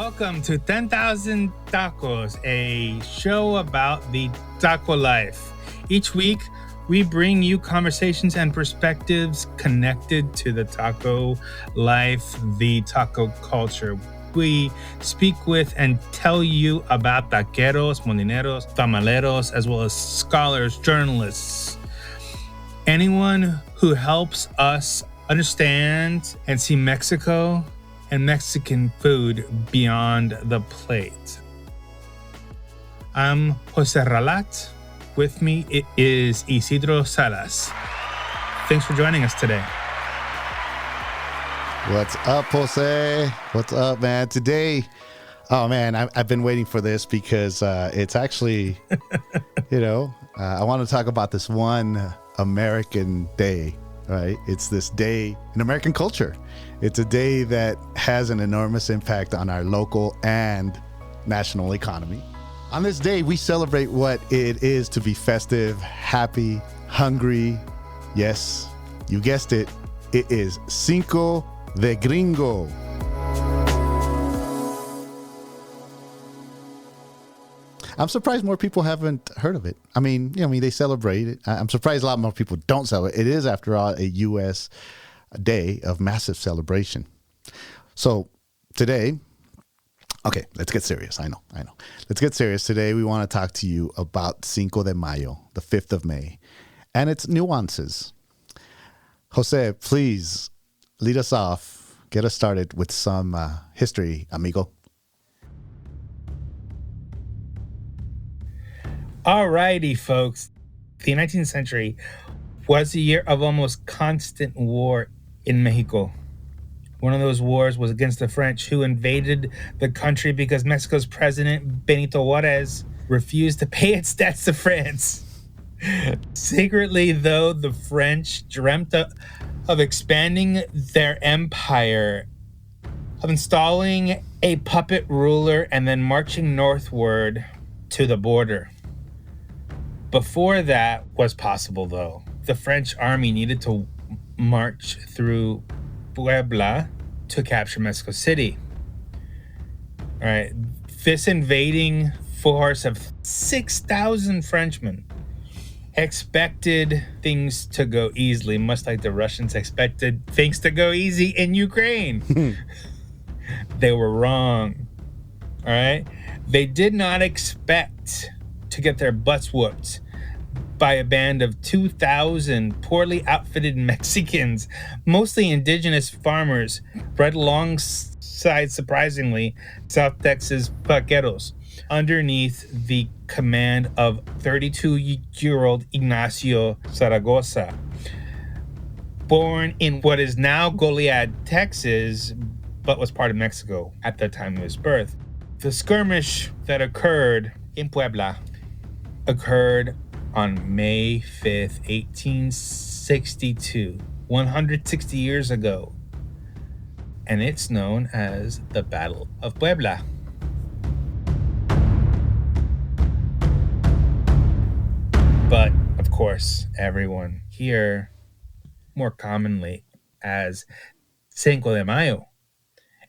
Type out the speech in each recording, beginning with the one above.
Welcome to 10,000 Tacos, a show about the taco life. Each week, we bring you conversations and perspectives connected to the taco life, the taco culture. We speak with and tell you about vaqueros, molineros, tamaleros, as well as scholars, journalists, anyone who helps us understand and see Mexico and Mexican food beyond the plate. I'm Jose Ralat. With me it is Isidro Salas. Thanks for joining us today. What's up, Jose? What's up, man? Today, oh man, I've been waiting for this because it's actually, I want to talk about this one American day, right? It's this day in American culture. It's a day that has an enormous impact on our local and national economy. On this day, we celebrate what it is to be festive, happy, hungry. Yes, you guessed it. It is Cinco de Gringo. I'm surprised more people haven't heard of it. I mean, they celebrate it. I'm surprised a lot more people don't celebrate it. It is, after all, a U.S. day of massive celebration. So today, okay, let's get serious. I know. Let's get serious. Today, we want to talk to you about Cinco de Mayo, the 5th of May, and its nuances. Jose, please lead us off. Get us started with some history, amigo. Alrighty, folks. The 19th century was a year of almost constant war in Mexico. One of those wars was against the French, who invaded the country because Mexico's president, Benito Juarez, refused to pay its debts to France. Secretly, though, the French dreamt of expanding their empire, of installing a puppet ruler, and then marching northward to the border. Before that was possible, though, the French army needed to march through Puebla to capture Mexico City. All right, this invading force of 6,000 Frenchmen expected things to go easily, much like the Russians expected things to go easy in Ukraine. They were wrong. All right, they did not expect to get their butts whooped by a band of 2,000 poorly outfitted Mexicans, mostly indigenous farmers, bred alongside, surprisingly, South Texas vaqueros, underneath the command of 32-year-old Ignacio Zaragoza. Born in what is now Goliad, Texas, but was part of Mexico at the time of his birth. The skirmish that occurred in Puebla occurred on May 5th, 1862, 160 years ago, and it's known as the Battle of Puebla. But, of course, everyone here more commonly as Cinco de Mayo,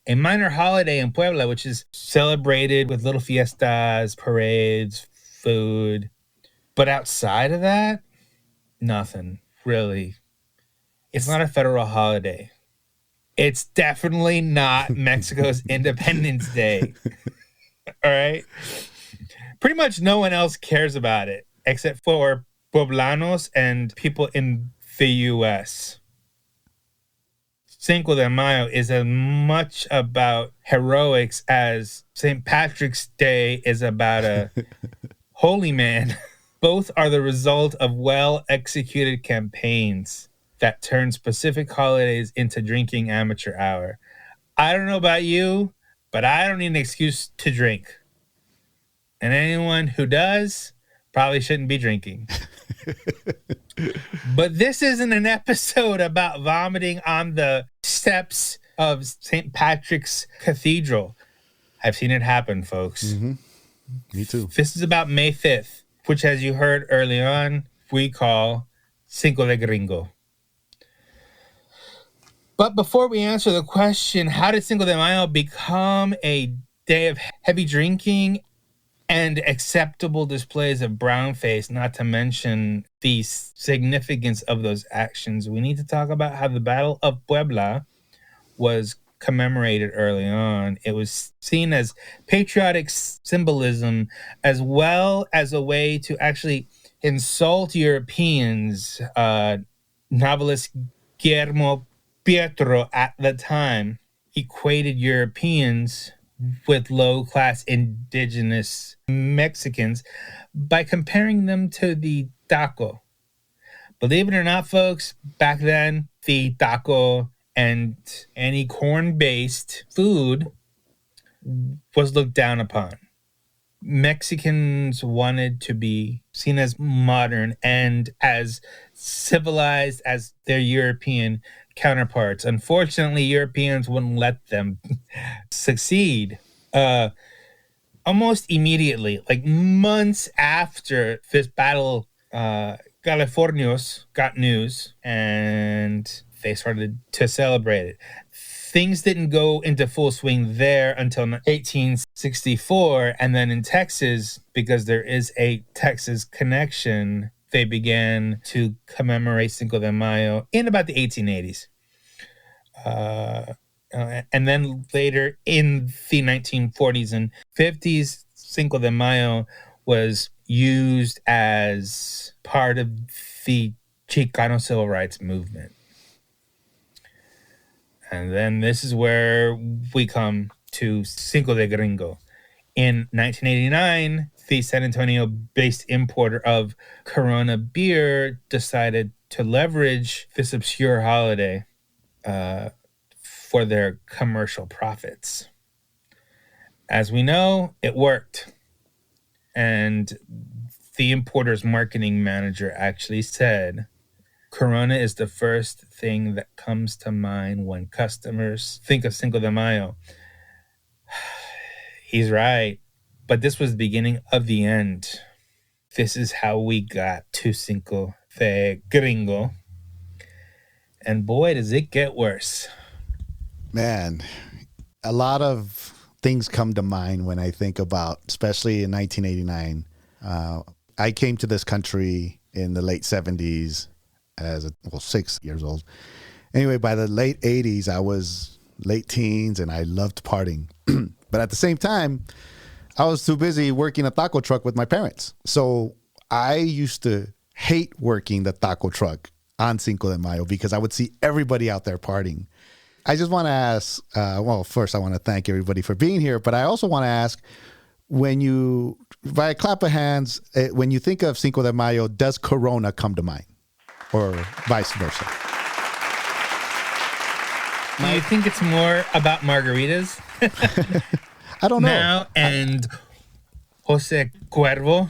a minor holiday in Puebla, which is celebrated with little fiestas, parades, food. But outside of that, nothing, really. It's not a federal holiday. It's definitely not Mexico's Independence Day. All right? Pretty much no one else cares about it, except for Poblanos and people in the U.S. Cinco de Mayo is as much about heroics as St. Patrick's Day is about a holy man. Both are the result of well-executed campaigns that turn specific holidays into drinking amateur hour. I don't know about you, but I don't need an excuse to drink. And anyone who does probably shouldn't be drinking. But this isn't an episode about vomiting on the steps of St. Patrick's Cathedral. I've seen it happen, folks. Mm-hmm. Me too. This is about May 5th. Which, as you heard early on, we call Cinco de Gringo. But before we answer the question, how did Cinco de Mayo become a day of heavy drinking and acceptable displays of brown face, not to mention the significance of those actions. We need to talk about how the Battle of Puebla was commemorated early on. It was seen as patriotic symbolism as well as a way to actually insult Europeans. Novelist Guillermo Pietro at the time equated Europeans with low-class indigenous Mexicans by comparing them to the taco. Believe it or not, folks, back then, the taco and any corn-based food was looked down upon. Mexicans wanted to be seen as modern and as civilized as their European counterparts. Unfortunately, Europeans wouldn't let them succeed. Almost immediately, like months after this battle, Californios got news and they started to celebrate it. Things didn't go into full swing there until 1864. And then in Texas, because there is a Texas connection, they began to commemorate Cinco de Mayo in about the 1880s. And then later in the 1940s and 50s, Cinco de Mayo was used as part of the Chicano civil rights movement. And then this is where we come to Cinco de Gringo. In 1989, the San Antonio-based importer of Corona beer decided to leverage this obscure holiday for their commercial profits. As we know, it worked. And the importer's marketing manager actually said, Corona is the first thing that comes to mind when customers think of Cinco de Mayo. He's right, but this was the beginning of the end. This is how we got to Cinco de Gringo. And boy, does it get worse. Man, a lot of things come to mind when I think about, especially in 1989. I came to this country in the late 70s as 6 years old. Anyway, by the late 80s, I was late teens and I loved partying. But at the same time, I was too busy working a taco truck with my parents. So I used to hate working the taco truck on Cinco de Mayo because I would see everybody out there partying. I just want to ask, first I want to thank everybody for being here, but I also want to ask, by a clap of hands, when you think of Cinco de Mayo, does Corona come to mind? Or vice versa? Do you think it's more about margaritas? I don't know. Now and Jose Cuervo?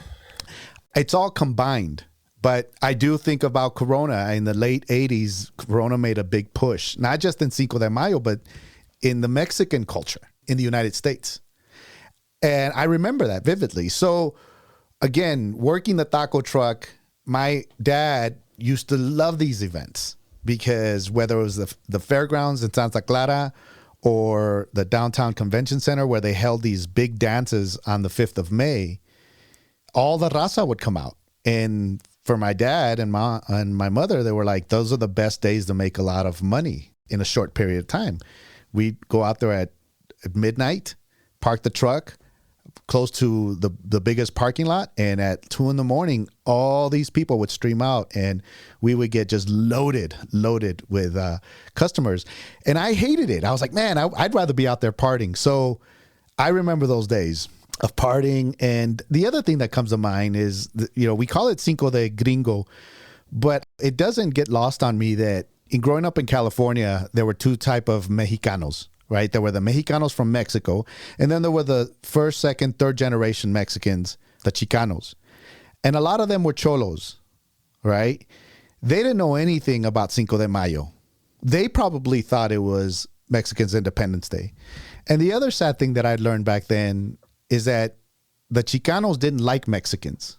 It's all combined. But I do think about Corona. In the late 80s, Corona made a big push, not just in Cinco de Mayo, but in the Mexican culture in the United States. And I remember that vividly. So again, working the taco truck, my dad used to love these events because whether it was the fairgrounds in Santa Clara or the downtown convention center where they held these big dances on the 5th of May, all the raza would come out. And for my dad and my mother, they were like, those are the best days to make a lot of money in a short period of time. We'd go out there at midnight, park the truck close to the biggest parking lot, and at 2 a.m, all these people would stream out, and we would get just loaded with customers. And I hated it. I was like, man, I'd rather be out there partying. So I remember those days of partying. And the other thing that comes to mind is, we call it Cinco de Gringo, but it doesn't get lost on me that in growing up in California, there were two type of Mexicanos, right? There were the Mexicanos from Mexico, and then there were the first, second, third generation Mexicans, the Chicanos. And a lot of them were cholos, right? They didn't know anything about Cinco de Mayo. They probably thought it was Mexicans' Independence Day. And the other sad thing that I learned back then is that the Chicanos didn't like Mexicans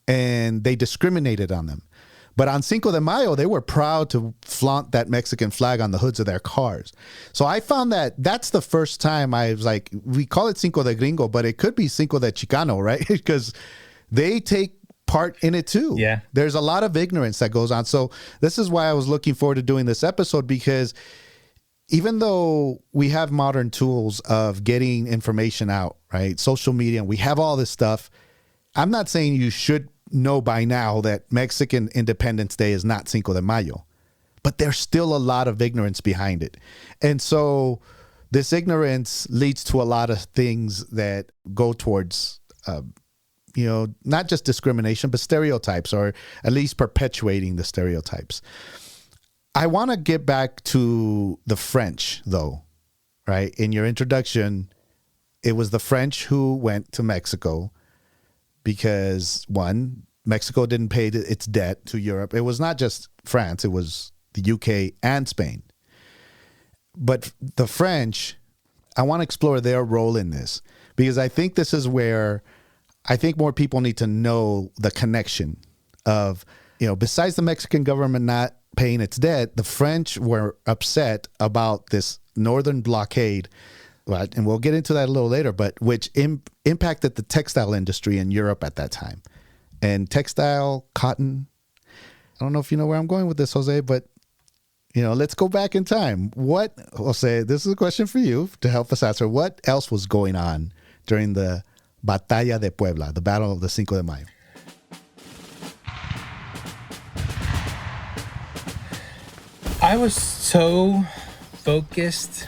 and they discriminated on them. But on Cinco de Mayo, they were proud to flaunt that Mexican flag on the hoods of their cars. So I found that that's the first time I was like, we call it Cinco de Gringo, but it could be Cinco de Chicano, right? Because they take part in it too. Yeah. There's a lot of ignorance that goes on. So this is why I was looking forward to doing this episode, because even though we have modern tools of getting information out, right? Social media, we have all this stuff. I'm not saying you should know by now that Mexican Independence Day is not Cinco de Mayo, but there's still a lot of ignorance behind it. And so this ignorance leads to a lot of things that go towards, not just discrimination, but stereotypes, or at least perpetuating the stereotypes. I want to get back to the French, though, right? In your introduction, it was the French who went to Mexico because, one, Mexico didn't pay its debt to Europe. It was not just France, it was the UK and Spain. But the French, I want to explore their role in this, because I think this is where I think more people need to know the connection of, besides the Mexican government not paying its debt, the French were upset about this northern blockade, right? And we'll get into that a little later, but which impacted the textile industry in Europe at that time. And textile, cotton, I don't know if you know where I'm going with this, Jose, but, let's go back in time. What, Jose, this is a question for you to help us answer. What else was going on during the Batalla de Puebla, the Battle of the Cinco de Mayo? I was so focused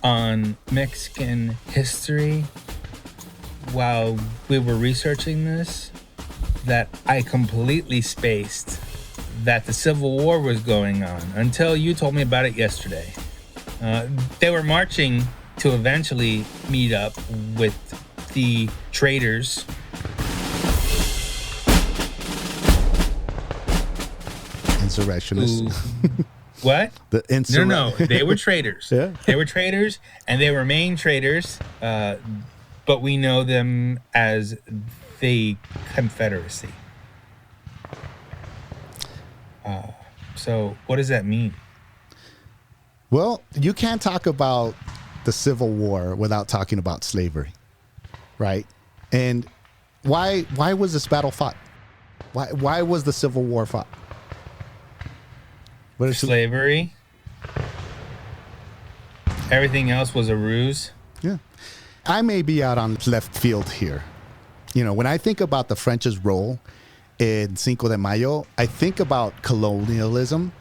on Mexican history while we were researching this that I completely spaced that the Civil War was going on until you told me about it yesterday. They were marching to eventually meet up with the traders. Insurrectionists. What? No. They were traders. Yeah. They were traders, and they remain traders, but we know them as the Confederacy. So what does that mean? Well, you can't talk about the Civil War without talking about slavery, right? And why was this battle fought? Why was the Civil War fought? Slavery. Everything else was a ruse. Yeah. I may be out on left field here. When I think about the French's role in Cinco de Mayo, I think about colonialism.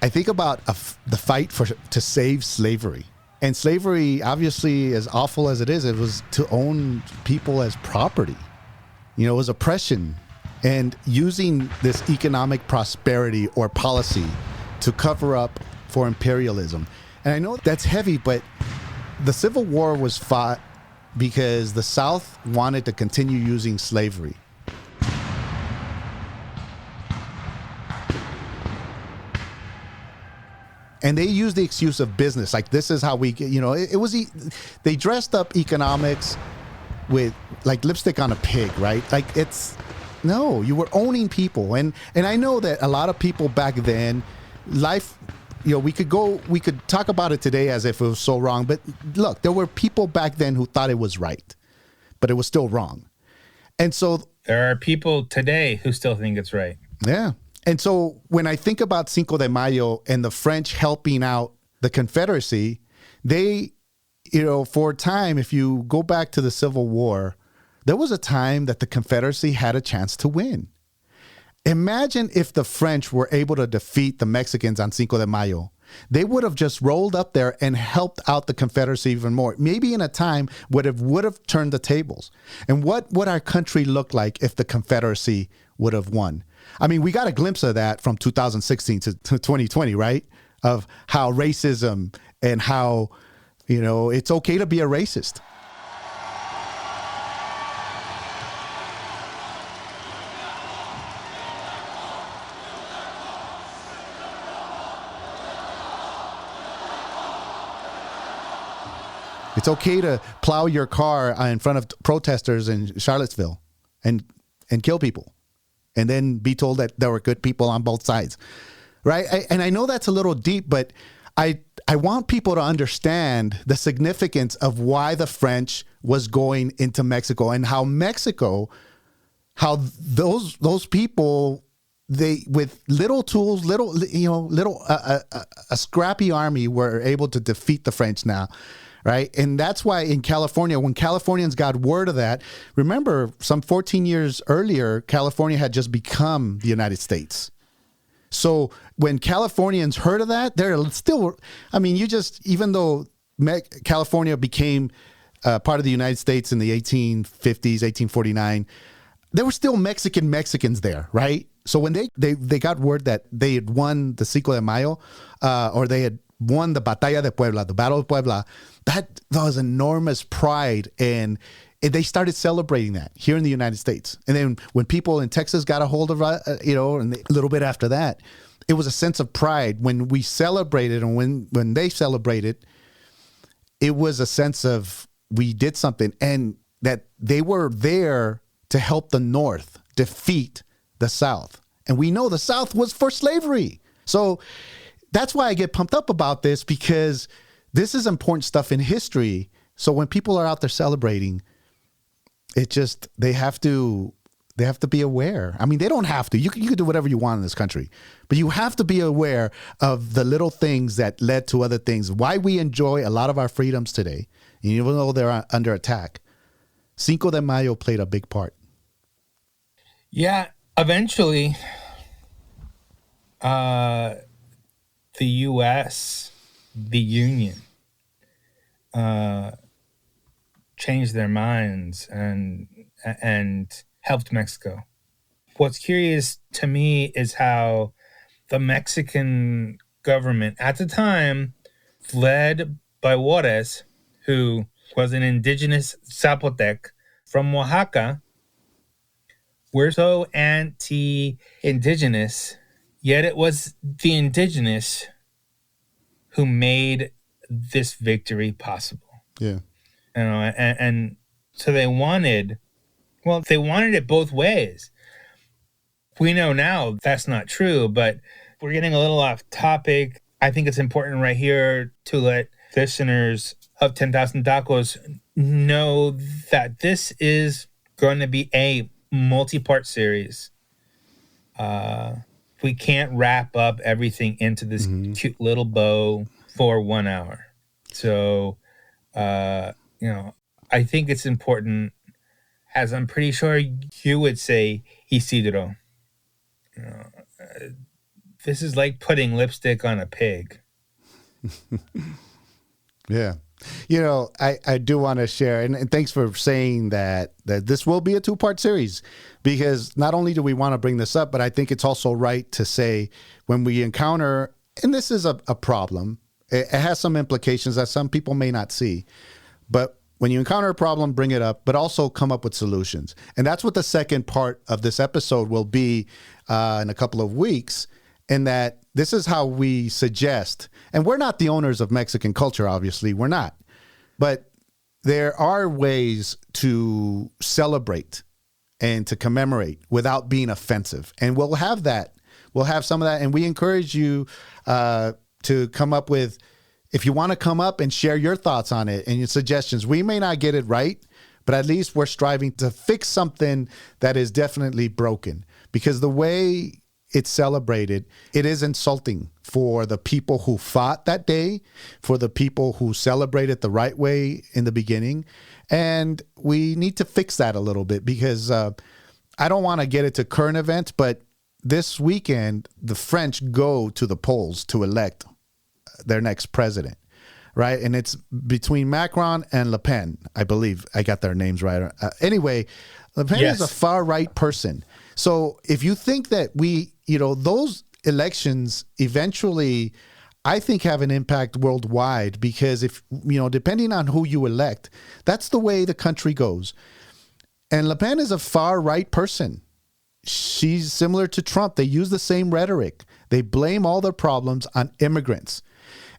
I think about the fight to save slavery. And slavery, obviously, as awful as it was to own people as property. It was oppression. And using this economic prosperity or policy to cover up for imperialism. And I know that's heavy, but the Civil War was fought because the South wanted to continue using slavery. And they used the excuse of business. Like, this is how we get, they dressed up economics with like lipstick on a pig, right? Like, no, you were owning people. And I know that a lot of people back then, life, we could talk about it today as if it was so wrong. But look, there were people back then who thought it was right, but it was still wrong. And so there are people today who still think it's right. Yeah. And so when I think about Cinco de Mayo and the French helping out the Confederacy, they, for a time, if you go back to the Civil War, there was a time that the Confederacy had a chance to win. Imagine if the French were able to defeat the Mexicans on Cinco de Mayo. They would have just rolled up there and helped out the Confederacy even more. Maybe in a time would have turned the tables. And what would our country look like if the Confederacy would have won? I mean, we got a glimpse of that from 2016 to 2020, right? Of how racism and how, it's okay to be a racist. It's okay to plow your car in front of protesters in Charlottesville and kill people. and then be told that there were good people on both sides, right? And I know that's a little deep, but I want people to understand the significance of why the French was going into Mexico, and how those people, they, with little tools, a scrappy army, were able to defeat the French now, right? And that's why in California, when Californians got word of that, remember some 14 years earlier, California had just become the United States. So when Californians heard of that, they're still, I mean, even though California became part of the United States in the 1850s, 1849, there were still Mexicans there, right? So when they got word that they had won the Cinco de Mayo, or they had won the Batalla de Puebla, the Battle of Puebla, that was enormous pride, and they started celebrating that here in the United States. And then when people in Texas got a hold of, and a little bit after that, it was a sense of pride when we celebrated, and when they celebrated, it was a sense of we did something, and that they were there to help the North defeat the South. And we know the South was for slavery. So that's why I get pumped up about this, because this is important stuff in history. So when people are out there celebrating, they have to be aware. I mean, they don't have to. You can do whatever you want in this country, but you have to be aware of the little things that led to other things. Why we enjoy a lot of our freedoms today, even though they're under attack. Cinco de Mayo played a big part. Yeah, eventually, the U.S., the Union, changed their minds and helped Mexico. What's curious to me is how the Mexican government at the time, led by Juarez, who was an indigenous Zapotec from Oaxaca, were so anti-indigenous, yet it was the indigenous who made this victory possible. Yeah. And so they wanted it both ways. We know now that's not true, but we're getting a little off topic. I think it's important right here to let listeners of 10,000 Tacos know that this is going to be a multi-part series. We can't wrap up everything into this cute little bow for 1 hour. So, I think it's important, as I'm pretty sure you would say, Isidro. This is like putting lipstick on a pig. Yeah. I do want to share, and thanks for saying that this will be a 2-part series, because not only do we want to bring this up, but I think it's also right to say when we encounter, and this is a problem, it has some implications that some people may not see, but when you encounter a problem, bring it up, but also come up with solutions. And that's what the second part of this episode will be in a couple of weeks, in that this is how we suggest, and we're not the owners of Mexican culture, obviously, we're not. But there are ways to celebrate and to commemorate without being offensive. And we'll have that. We'll have some of that. And we encourage you to come up with, if you want to come up and share your thoughts on it and your suggestions. We may not get it right, but at least we're striving to fix something that is definitely broken. Because the way it's celebrated, it is insulting for the people who fought that day, for the people who celebrated the right way in the beginning. And we need to fix that a little bit, because I don't want to get it to current events, but this weekend, the French go to the polls to elect their next president, right? And it's between Macron and Le Pen. I believe I got their names right. Anyway, Le Pen is a far right person. So if you think that those elections eventually, I think, have an impact worldwide, because if, depending on who you elect, that's the way the country goes. And Le Pen is a far right person. She's similar to Trump. They use the same rhetoric. They blame all their problems on immigrants.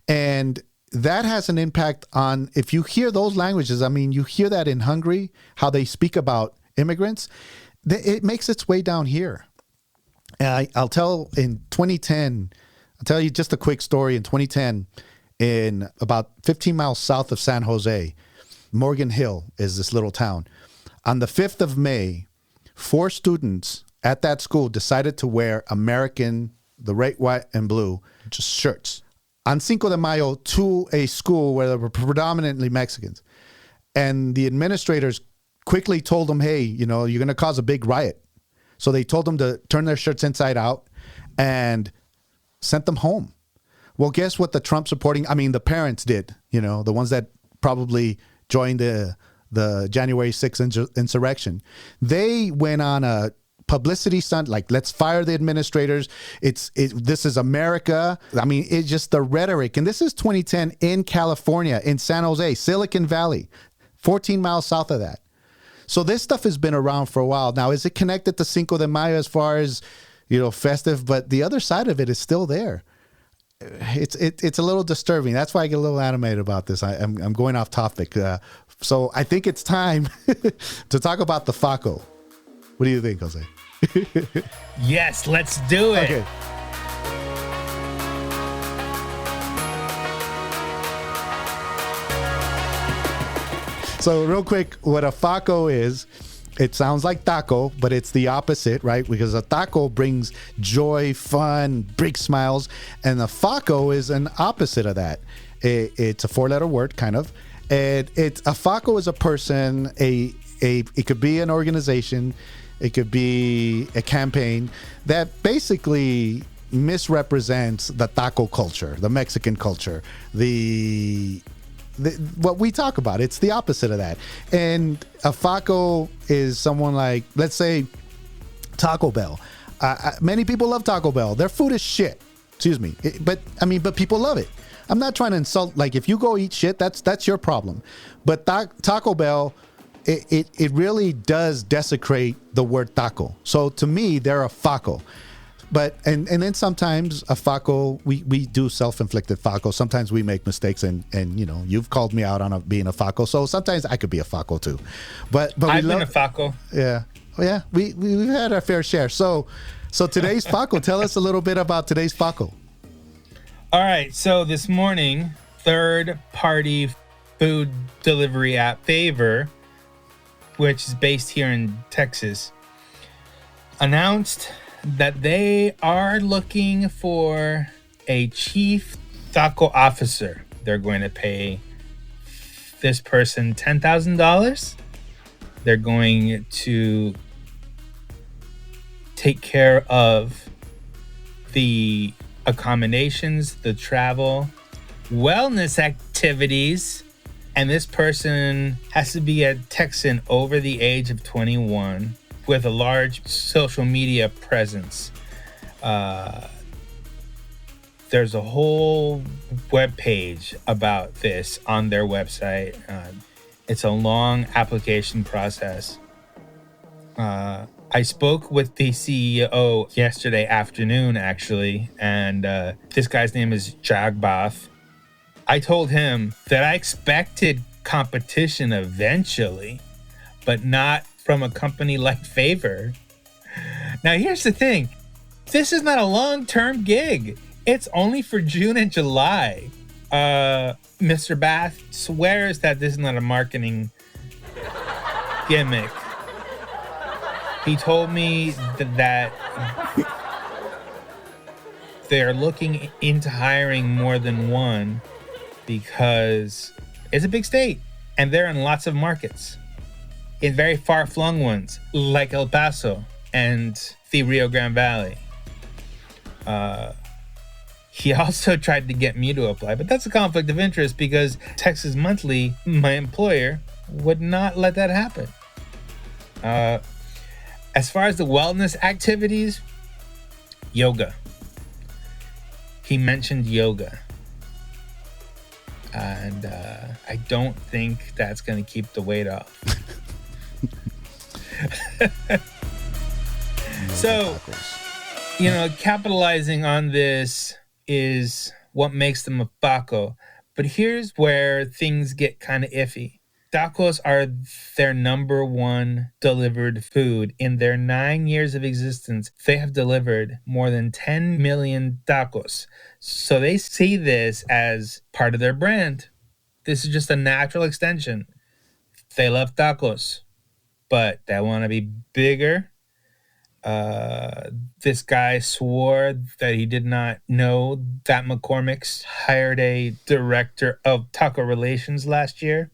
And that has an impact on, if you hear those languages, I mean, you hear that in Hungary, how they speak about immigrants, it makes its way down here. And I'll tell in 2010, I'll tell you just a quick story. In 2010, in about 15 miles south of San Jose, Morgan Hill is this little town. On the 5th of May, 4 students at that school decided to wear American, the red, white, and blue, just shirts, on Cinco de Mayo to a school where there were predominantly Mexicans. And the administrators quickly told them, hey, you're going to cause a big riot. So they told them to turn their shirts inside out and sent them home. Well, guess what the the parents did, the ones that probably joined the January 6th insurrection. They went on a publicity stunt, like, let's fire the administrators. This is America. I mean, it's just the rhetoric. And this is 2010 in California, in San Jose, Silicon Valley, 14 miles south of that. So this stuff has been around for a while. Now, is it connected to Cinco de Mayo as far as, festive? But the other side of it is still there. It's a little disturbing. That's why I get a little animated about this. I'm going off topic. So I think it's time to talk about the Faco. What do you think, Jose? Yes, let's do it. Okay. So real quick, what a Faco is, it sounds like taco, but it's the opposite, right? Because a taco brings joy, fun, big smiles, and a Faco is an opposite of that. It's a 4-letter word, kind of. And a Faco is a person, it could be an organization, it could be a campaign that basically misrepresents the taco culture, the Mexican culture, what we talk about. It's the opposite of that. And a Faco is someone like, let's say, Taco Bell. Many people love Taco Bell. Their food is shit. Excuse me. But people love it. I'm not trying to insult. Like, if you go eat shit, that's your problem. But Taco Bell, it really does desecrate the word taco. So to me, they're a Faco. But and then sometimes a Faco, we do self-inflicted Faco. Sometimes we make mistakes, and you've called me out on being a Faco. So sometimes I could be a Faco too. But I've been a Faco. Yeah, yeah. We've had our fair share. So today's Faco. Tell us a little bit about today's Faco. All right. So this morning, third-party food delivery app Favor, which is based here in Texas, announced that they are looking for a chief taco officer. They're going to pay this person $10,000. They're going to take care of the accommodations, the travel, wellness activities, and this person has to be a Texan over the age of 21 with a large social media presence. There's a whole web page about this on their website. It's a long application process. I spoke with the CEO yesterday afternoon, actually, and this guy's name is Jagbath. I told him that I expected competition eventually, but not from a company like Favor. Now, here's the thing. This is not a long-term gig. It's only for June and July. Mr. Bath swears that this is not a marketing gimmick. He told me that they're looking into hiring more than one because it's a big state and they're in lots of markets. In very far-flung ones, like El Paso and the Rio Grande Valley. He also tried to get me to apply, but that's a conflict of interest because Texas Monthly, my employer, would not let that happen. As far as the wellness activities, yoga. He mentioned yoga. And I don't think that's going to keep the weight off. So, capitalizing on this is what makes them a Faco. But here's where things get kind of iffy. Tacos are their number one delivered food. In their 9 years of existence, they have delivered more than 10 million tacos. So they see this as part of their brand. This is just a natural extension. They love tacos, but they want to be bigger. This guy swore that he did not know that McCormick's hired a director of taco relations last year.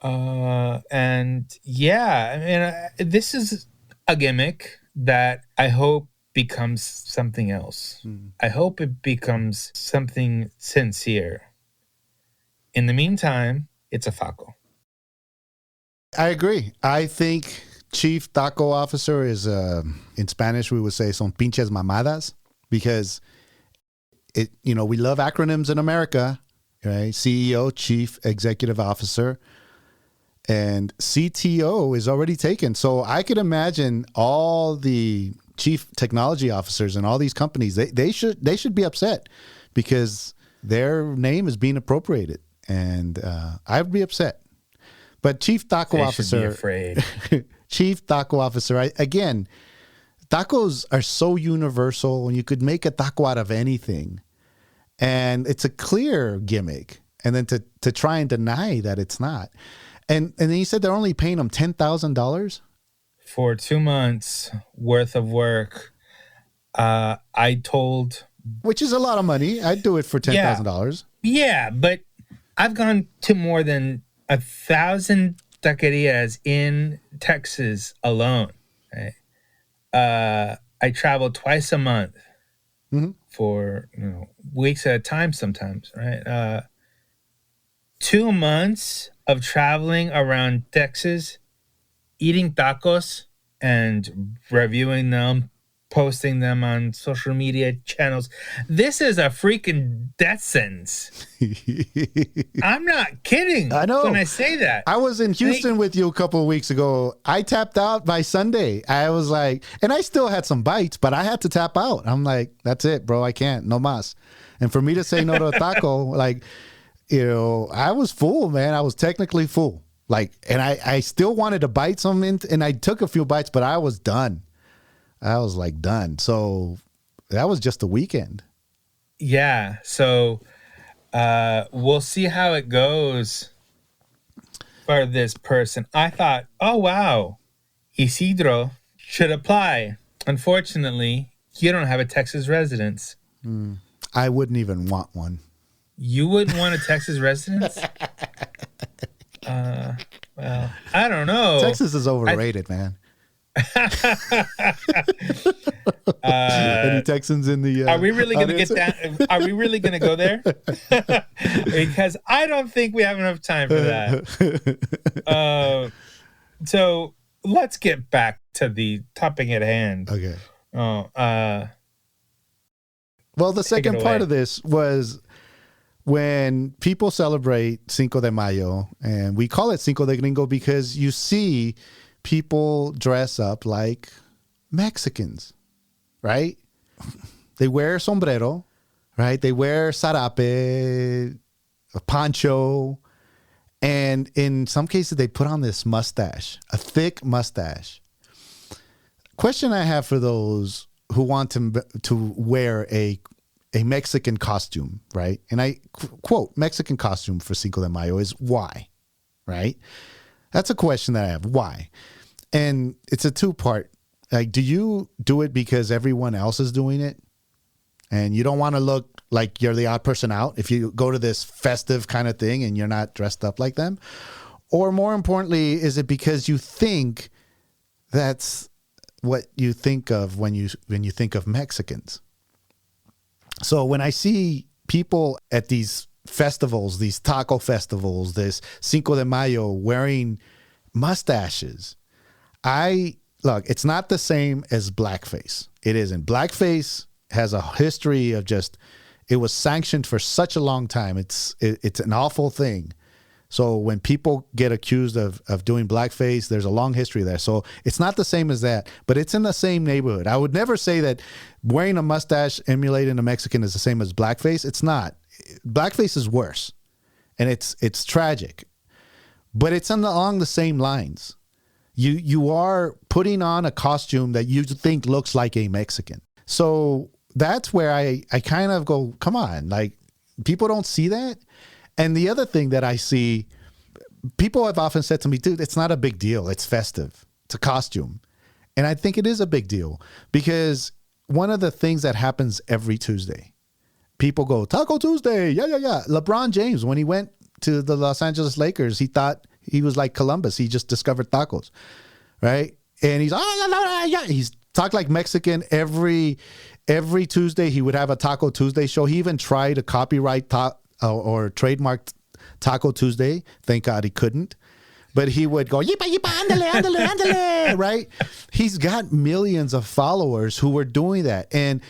And yeah, I mean, this is a gimmick that I hope becomes something else. I hope it becomes something sincere. In the meantime, it's a faco. I agree. I think chief taco officer is, in Spanish, we would say son pinches mamadas, because we love acronyms in America, right? CEO, chief executive officer, and CTO is already taken. So I could imagine all the chief technology officers in all these companies, they should be upset because their name is being appropriated. And I'd be upset. But chief taco officer, should be afraid. Chief taco officer, again, tacos are so universal, and you could make a taco out of anything. And it's a clear gimmick. And then to try and deny that it's not. And then you said they're only paying them $10,000? For 2 months worth of work. Which is a lot of money. I'd do it for $10,000. Yeah, but I've gone to more than 1,000 taquerias in Texas alone. Right? I travel twice a month for weeks at a time sometimes, right? 2 months of traveling around Texas, eating tacos and reviewing them, posting them on social media channels. This is a freaking death sentence. I'm not kidding. I know. When I say that. I was in Houston with you a couple of weeks ago. I tapped out by Sunday. I was like, and I still had some bites, but I had to tap out. I'm like, that's it, bro. I can't. No mas. And for me to say no to a taco, like, I was full, man. I was technically full. Like, and I still wanted to bite some, and I took a few bites, but I was done. I was like done. So that was just the weekend. Yeah. So we'll see how it goes for this person. I thought, oh, wow, Isidro should apply. Unfortunately, you don't have a Texas residence. I wouldn't even want one. You wouldn't want a Texas residence? Well, I don't know. Texas is overrated, man. Any Texans in the are we really going to get down? Are we really going to go there? Because I don't think we have enough time for that. So let's get back to the topic at hand. Okay. Well, the second part of this was when people celebrate Cinco de Mayo, and we call it Cinco de Gringo because you see people dress up like Mexicans, right? They wear sombrero, right? They wear sarape, a poncho, and in some cases they put on this mustache, a thick mustache. Question I have for those who want to wear a Mexican costume, right? And I quote, Mexican costume for Cinco de Mayo is why, right? That's a question that I have. Why? And it's a two-part. Like, do you do it because everyone else is doing it? And you don't want to look like you're the odd person out if you go to this festive kind of thing and you're not dressed up like them? Or more importantly, is it because you think that's what you think of when you think of Mexicans? So when I see people at these festivals, these taco festivals, this Cinco de Mayo wearing mustaches, look, it's not the same as blackface. It isn't. Blackface has a history of it was sanctioned for such a long time. It's an awful thing. So when people get accused of doing blackface, there's a long history there. So it's not the same as that, but it's in the same neighborhood. I would never say that wearing a mustache emulating a Mexican is the same as blackface. It's not. Blackface is worse, and it's tragic. but it's along the same lines. You are putting on a costume that you think looks like a Mexican. So that's where I kind of go, come on, like people don't see that. And the other thing that I see, people have often said to me, dude, it's not a big deal. It's festive. It's a costume. And I think it is a big deal because one of the things that happens every Tuesday, people go, Taco Tuesday. Yeah. LeBron James, when he went to the Los Angeles Lakers, he thought he was like Columbus. He just discovered tacos, right? And he's talked like Mexican every Tuesday. He would have a Taco Tuesday show. He even tried to copyright or trademark Taco Tuesday. Thank God he couldn't. But he would go, yipa, andale, right? He's got millions of followers who were doing that. And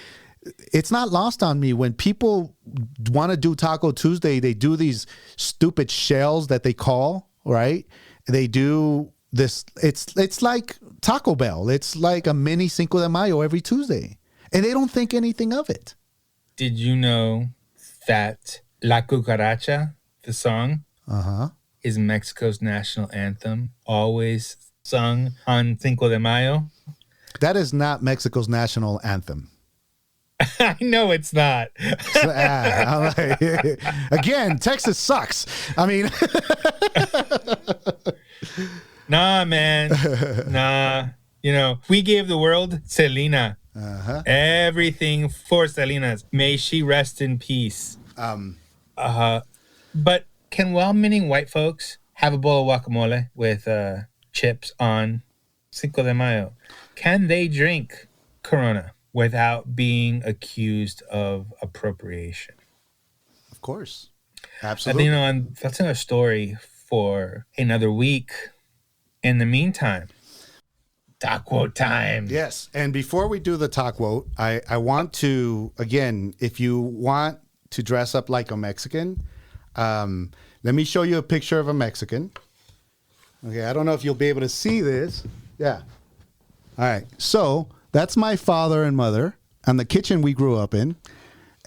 it's not lost on me when people want to do Taco Tuesday, they do these stupid shells that they call, right? They do this. It's like Taco Bell. It's like a mini Cinco de Mayo every Tuesday. And they don't think anything of it. Did you know that La Cucaracha, the song, is Mexico's national anthem, always sung on Cinco de Mayo? That is not Mexico's national anthem. I know it's not. Again, Texas sucks. I mean, nah, man. Nah. You know, we gave the world Selena. Everything for Selena's. May she rest in peace. But can well-meaning white folks have a bowl of guacamole with chips on Cinco de Mayo? Can they drink Corona without being accused of appropriation? Of course. Absolutely. I think, that's another story for another week. In the meantime, taco time. Yes. And before we do the taco, I want to, again, if you want to dress up like a Mexican, let me show you a picture of a Mexican. Okay, I don't know if you'll be able to see this. Yeah. All right. So that's my father and mother and the kitchen we grew up in.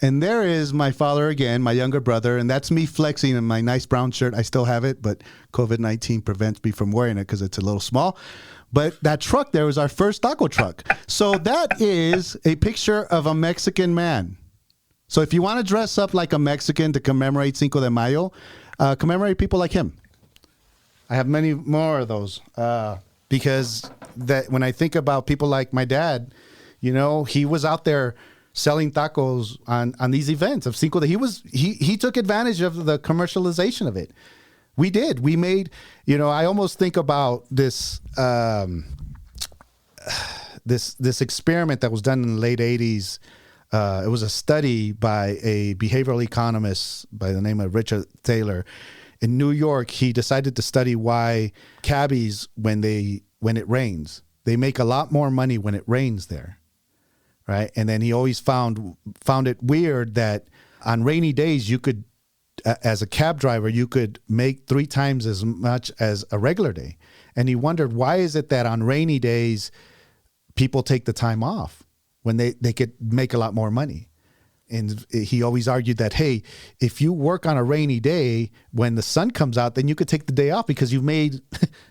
And there is my father again, my younger brother, and that's me flexing in my nice brown shirt. I still have it, but COVID-19 prevents me from wearing it because it's a little small. But that truck there was our first taco truck. So that is a picture of a Mexican man. So if you want to dress up like a Mexican to commemorate Cinco de Mayo, commemorate people like him. I have many more of those because that when I think about people like my dad, you know, he was out there selling tacos on these events of Cinco de. He took advantage of the commercialization of it. We did. We made, you know, I almost think about this this experiment that was done in the late 80s. It was a study by a behavioral economist by the name of Richard Taylor. In New York, he decided to study why cabbies, when it rains, they make a lot more money when it rains there, right? And then he always found it weird that on rainy days, you could, as a cab driver, you could make 3 times as much as a regular day. And he wondered, why is it that on rainy days, people take the time off when they could make a lot more money? And he always argued that, hey, if you work on a rainy day, when the sun comes out, then you could take the day off because you've made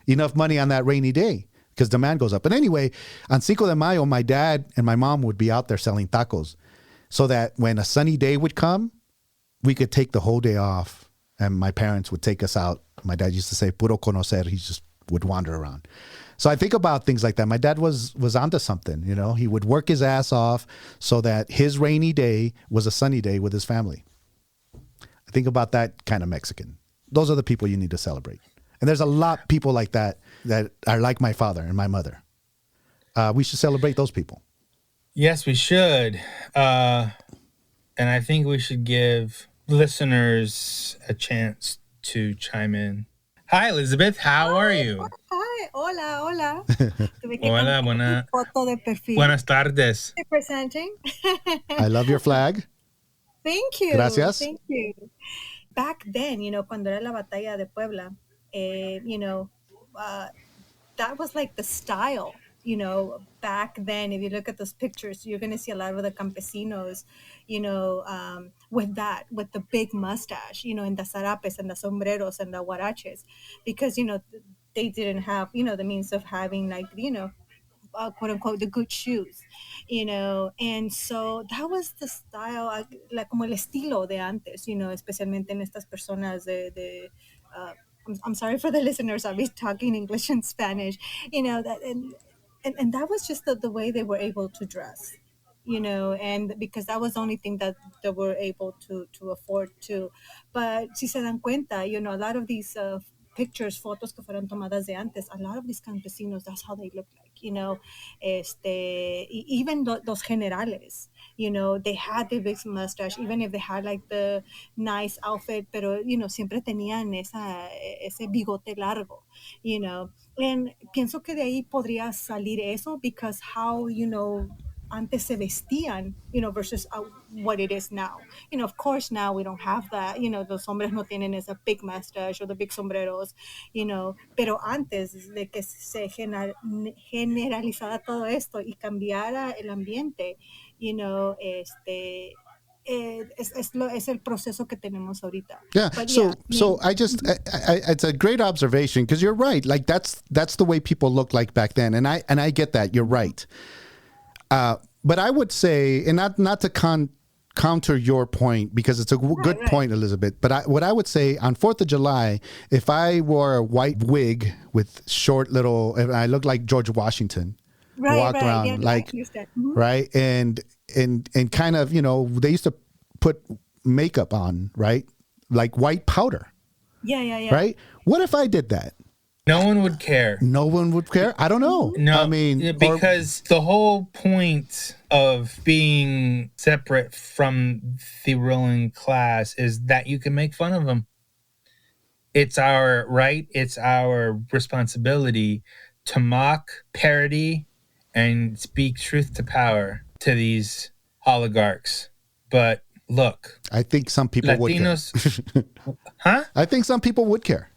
enough money on that rainy day because demand goes up. But anyway, on Cinco de Mayo, my dad and my mom would be out there selling tacos so that when a sunny day would come, we could take the whole day off and my parents would take us out. My dad used to say, puro conocer. He just would wander around. So I think about things like that. My dad was onto something, you know. He would work his ass off so that his rainy day was a sunny day with his family. I think about that kind of Mexican. Those are the people you need to celebrate. And there's a lot of people like that are like my father and my mother. We should celebrate those people. Yes, we should. And I think we should give listeners a chance to chime in. Hi, Elizabeth. How are you? Hi. Hola. Hola, Foto de perfil. Buenas tardes. Presenting. I love your flag. Thank you. Gracias. Thank you. Back then, you know, cuando era la batalla de Puebla, you know, that was like the style. back then, if you look at those pictures, you're going to see a lot of the campesinos, with the big mustache, and the zarapes and the sombreros and the huaraches, because, they didn't have, the means of having, like, quote unquote, the good shoes, and so that was the style, like, como el estilo de antes, especialmente en estas personas I'm sorry for the listeners, I'll be talking English and Spanish, that, and that was just the way they were able to dress, and because that was the only thing that they were able to afford to. But si se dan cuenta, a lot of these pictures, fotos que fueron tomadas de antes, a lot of these campesinos, that's how they look like, even those generales, they had the big mustache, even if they had like the nice outfit, pero, siempre tenían ese bigote largo, and pienso que de ahí podría salir eso, because how, antes se vestían, versus what it is now. Of course, now we don't have that. Los hombres no tienen esa big mustache or the big sombreros, pero antes de que se generalizara todo esto y cambiara el ambiente, es el proceso que tenemos ahorita. Yeah. But so it's a great observation, because you're right. Like that's the way people looked like back then, and I get that. You're right. But I would say, and not to counter your point, because it's a good point, Elizabeth. But what I would say on 4th of July, if I wore a white wig with short little, and I looked like George Washington, walked around, yeah, like, mm-hmm. right, and kind of, they used to put makeup on, right, like white powder. Yeah. Right. What if I did that? No one would care. No one would care? I don't know. No, I mean, because the whole point of being separate from the ruling class is that you can make fun of them. It's our right, it's our responsibility to mock, parody, and speak truth to power to these oligarchs. But look, I think some people Latinos, would care. Huh? I think some people would care.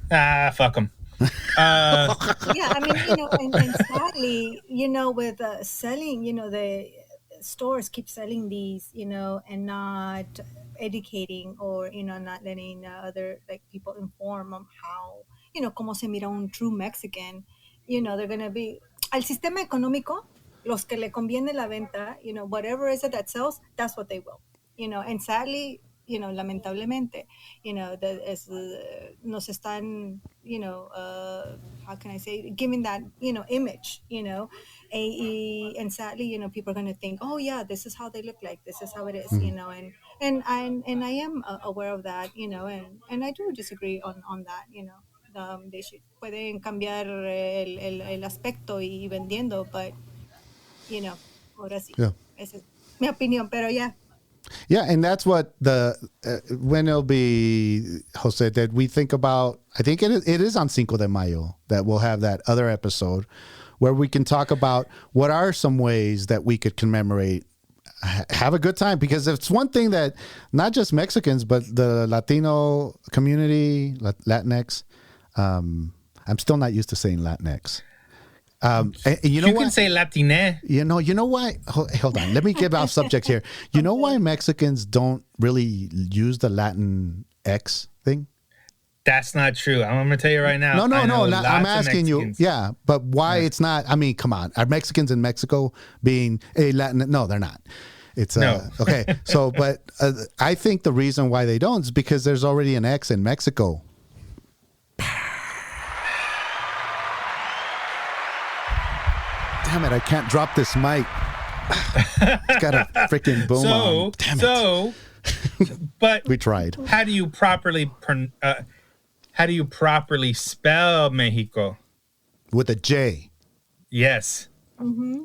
Fuck them. Yeah, I mean, and sadly, with selling, the stores keep selling these, and not educating, or, not letting other, like, people inform on how, cómo se mira un true Mexican. They're going to be, al sistema económico, los que le conviene la venta, whatever is it that sells, that's what they will, and sadly, lamentablemente, nos están, how can I say, giving that, image, and sadly, people are going to think, oh yeah, this is how they look like, this is how it is, and I am aware of that, and I do disagree on that, they pueden cambiar el aspecto y vendiendo, but, ahora sí, Yeah. esa es mi opinión, pero ya. Yeah, and that's what when it'll be, Jose, that we think about. I think it is on Cinco de Mayo that we'll have that other episode where we can talk about what are some ways that we could commemorate, have a good time, because it's one thing that not just Mexicans, but the Latino community, Latinx. I'm still not used to saying Latinx. And you know, you can say Latine. You know why? Hold on. Let me get off subject here. You know why Mexicans don't really use the Latin X thing? That's not true. I'm going to tell you right now. No. I'm asking you. Mexicans. Yeah, but why it's not? I mean, come on. Are Mexicans in Mexico being a Latin? No, they're not. It's no. Okay. So, but I think the reason why they don't is because there's already an X in Mexico. Damn it, I can't drop this mic. It's got a freaking boom on. Damn it. But we tried. How do you properly spell Mexico? With a J. Yes. Mm-hmm.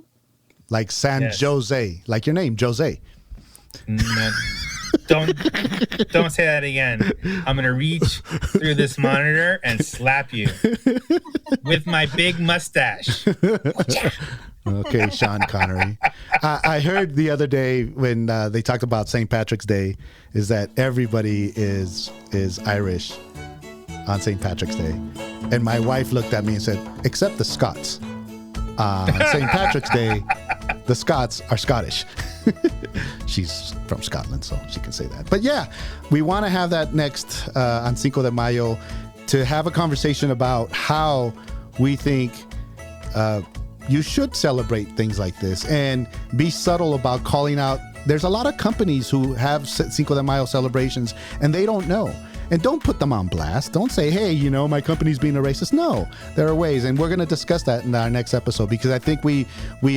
Like San Jose, like your name, Jose. No, don't say that again. I'm gonna reach through this monitor and slap you with my big mustache. Okay, Sean Connery. I heard the other day when they talked about St. Patrick's Day is that everybody is Irish on St. Patrick's Day, and my wife looked at me and said, "Except the Scots." St. Patrick's Day, the Scots are Scottish. She's from Scotland, so she can say that. But yeah, we want to have that next on Cinco de Mayo to have a conversation about how we think you should celebrate things like this and be subtle about calling out. There's a lot of companies who have Cinco de Mayo celebrations and they don't know. And don't put them on blast. Don't say, hey, you know, my company's being a racist. No, there are ways. And we're going to discuss that in our next episode, because I think we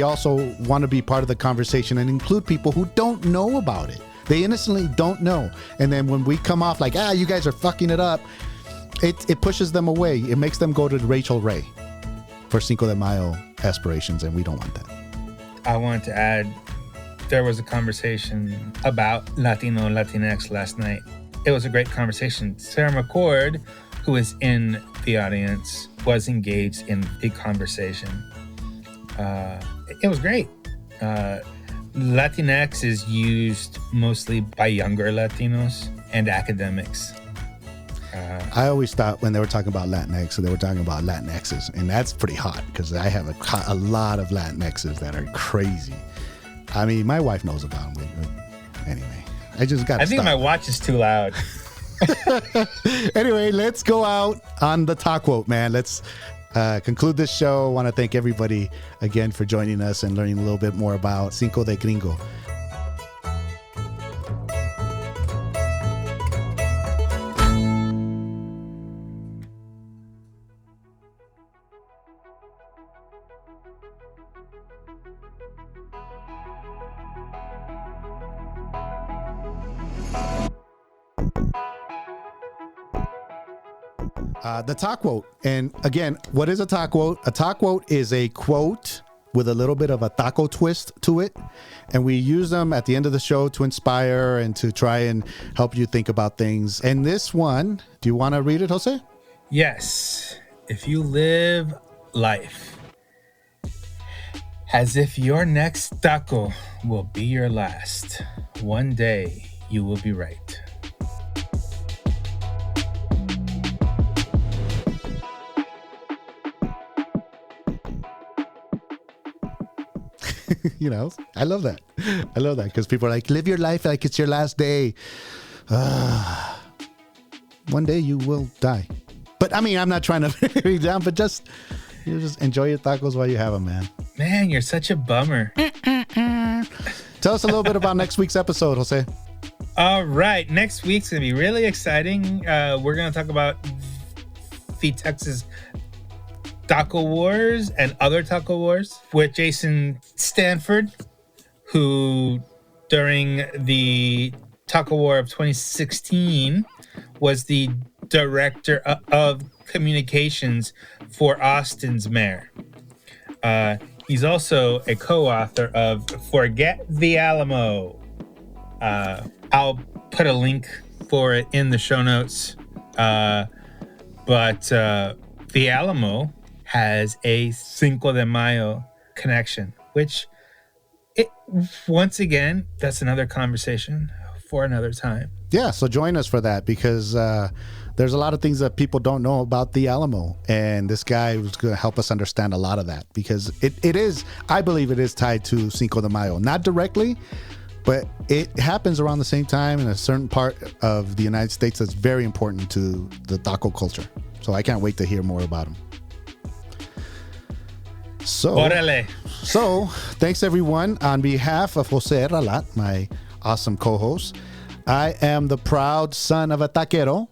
also want to be part of the conversation and include people who don't know about it. They innocently don't know. And then when we come off like, you guys are fucking it up, it pushes them away. It makes them go to Rachel Ray for Cinco de Mayo aspirations, and we don't want that. I want to add, there was a conversation about Latino, Latinx last night. It was a great conversation. Sarah McCord, who is in the audience, was engaged in the conversation. It was great. Latinx is used mostly by younger Latinos and academics. I always thought when they were talking about Latinx, they were talking about Latinxes, and that's pretty hot because I have a lot of Latinxes that are crazy. I mean, my wife knows about them. Anyway. I think my watch is too loud. Anyway, let's go out on the talk quote, man. Let's conclude this show. I want to thank everybody again for joining us and learning a little bit more about Cinco de Gringo. The talk quote. And again, what is a talk quote? A talk quote is a quote with a little bit of a taco twist to it. And we use them at the end of the show to inspire and to try and help you think about things. And this one, do you want to read it, Jose? Yes. If you live life as if your next taco will be your last, one day you will be right. You know, I love that. I love that because people are like, live your life like it's your last day. One day you will die. But I mean, I'm not trying to bring you down, but just enjoy your tacos while you have them, man. Man, you're such a bummer. Tell us a little bit about next week's episode, Jose. All right. Next week's going to be really exciting. We're going to talk about the Texas Taco Wars and other Taco Wars with Jason Stanford, who during the Taco War of 2016 was the director of communications for Austin's mayor. He's also a co-author of Forget the Alamo. I'll put a link for it in the show notes. But the Alamo has a Cinco de Mayo connection, which once again, that's another conversation for another time. Yeah, so join us for that because there's a lot of things that people don't know about the Alamo, and this guy was going to help us understand a lot of that because it is, I believe it is tied to Cinco de Mayo, not directly, but it happens around the same time in a certain part of the United States that's very important to the taco culture. So I can't wait to hear more about him. So, thanks everyone. On behalf of Jose Ralat, my awesome co-host, I am the proud son of a taquero,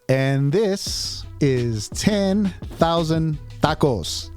and this is 10,000 tacos.